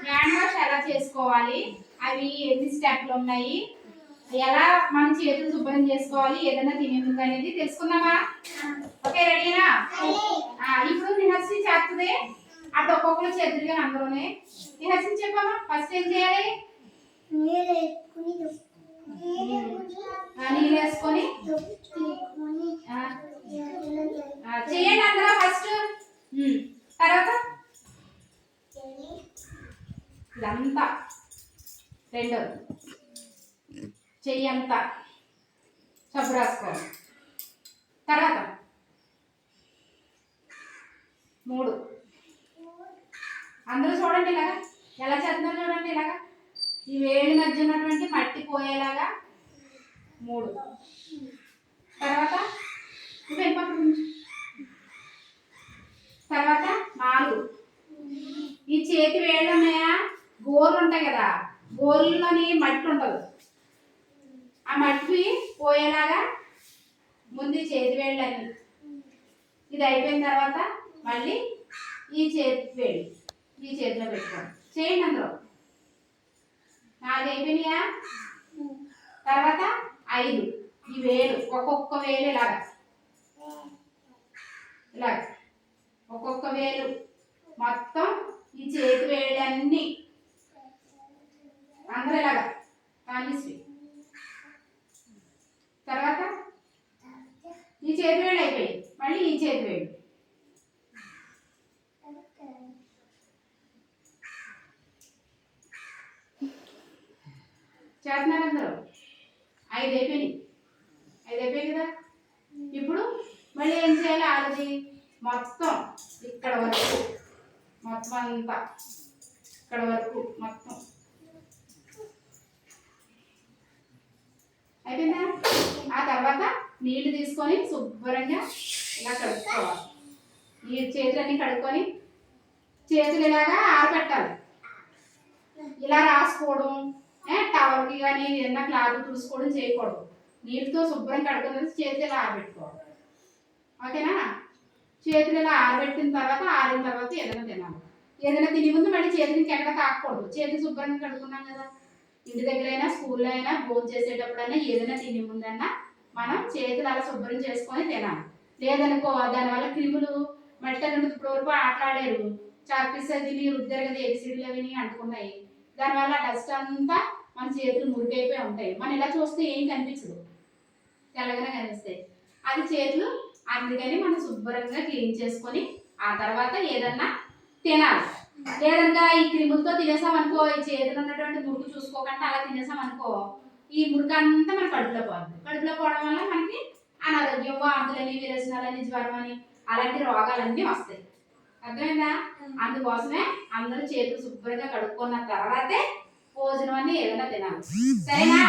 Hand wash ఎలా చేసుకోవాలి, అవి ఎన్ని స్టెప్లు ఉన్నాయి, ఎలా మన చేతులు శుభ్రం చేసుకోవాలి, ఏదైనా తినే ముందు అనేది తెలుసుకుందామా? ఓకే, రెడీనా? ఇప్పుడు నిహర్షి చేస్తుంది. అటు ఒక్కొక్కరు చేతులుగా అందరూనే. నిహర్షి చెప్పమ్మా, ఫస్ట్ ఏం చేయాలి? నీళ్ళు వేసుకొని చేయండి అందరూ ఫస్ట్. తర్వాత ఇదంతా రెండు చెయ్యి అంతా సబ్బు రాసుకోవాలి. తర్వాత మూడు అందరూ చూడండి ఇలాగా ఎలా చేస్తున్నారు చూడండి. ఇలాగా ఈ వేడి మధ్య ఉన్నటువంటి మట్టి పోయేలాగా మూడు. తర్వాత తర్వాత నాలుగు. ఈ చేతి వేళ్ళు ఉన్నాయా, గోర్లు ఉంటాయి కదా, గోర్లలోని మట్టి ఉండదు, ఆ మట్టి పోయేలాగా ముందు చేతి వేళ్ళు అన్ని. ఇది అయిపోయిన తర్వాత మళ్ళీ ఈ చేతి వేళ్ళు ఈ చేతిలో పెట్టుకోండి. చేయండి అందరూ. 4 అయిపోయినాయా? తర్వాత 5. ఈ వేలు ఒక్కొక్క వేలు ఇలాగా ఇలాగ ఒక్కొక్క వేలు మొత్తం ఈ చేతి వేళ్ళు అన్ని అందరూ ఇలాగా కానిసి. తర్వాత ఈ చేతి వేళ్ళు అయిపోయి మళ్ళీ ఈ చేతి వేళ్ళు. చేస్తున్నారు అందరూ. 5 అయిపోయినాయి. 5 అయిపోయాయి కదా. ఇప్పుడు మళ్ళీ ఏం చేయాలి? ఆలోచి మొత్తం ఇక్కడ వరకు మొత్తం అంతా ఇక్కడ వరకు మొత్తం అయిపోయిందా? ఆ తర్వాత నీళ్లు తీసుకొని శుభ్రంగా ఇలా కడుక్కోవాలి. ఈ చేతులన్నీ కడుక్కొని చేతులు ఇలాగా ఆరబెట్టాలి. ఇలా రాసుకోవడం, టవల్కి కానీ ఏదైనా క్లాత్ తుడుచుకోవడం చేయకూడదు. నీటితో శుభ్రం కడుక్కునేది చేతులు ఇలా ఆరబెట్టుకోవాలి. ఓకేనా? చేతులు ఇలా ఆరబెట్టిన తర్వాత ఆరిన తర్వాత ఏదైనా తినాలి. ఏదైనా తిని ముందు మళ్ళీ చేతులకి ఎక్కడ తాకూడదు. చేతులు శుభ్రంగా కడుక్కున్నాం కదా. ఇంటి దగ్గర అయినా స్కూల్లో అయినా భోజనం చేసేటప్పుడైనా ఏదైనా తిని ముందన్నా మనం చేతులు అలా శుభ్రం చేసుకొని తినాలి. లేదనుకో దానివల్ల క్రిములు మట్టి ఇప్పుడు వరకు ఆటలాడారు, చాక్పీస్ తిని రుద్దారు కదా, ఏబిసిడీలు విని అంటుకున్నాయి. దానివల్ల డస్ట్ అంతా మన చేతులు మురికైపోయి ఉంటాయి. మనం ఇలా చూస్తే ఏం కనిపించదు, తెల్లగానే కనిపిస్తాయి. అది చేతులు. అందుకని మనం శుభ్రంగా క్లీన్ చేసుకొని ఆ తర్వాత ఏదన్నా తినాలి. లేదనగా ఈ క్రిములతో తినేసామనుకో, ఈ చేతులు ఉన్నటువంటి మురుకు చూసుకోకుండా అలా తినేసామనుకో, ఈ మురుకు అంతా మన కడుపులో పోతుంది. కడుపులో పోవడం వల్ల మనకి అనారోగ్యం, వాంతులని, విరేచనాలని, జ్వరం అని అలాంటి రోగాలన్నీ వస్తాయి. అర్థమైందా? అందుకోసమే అందరూ చేతులు శుభ్రంగా కడుక్కున్న తర్వాతే భోజనం అన్ని ఏదైనా తినాలి. సరేనా?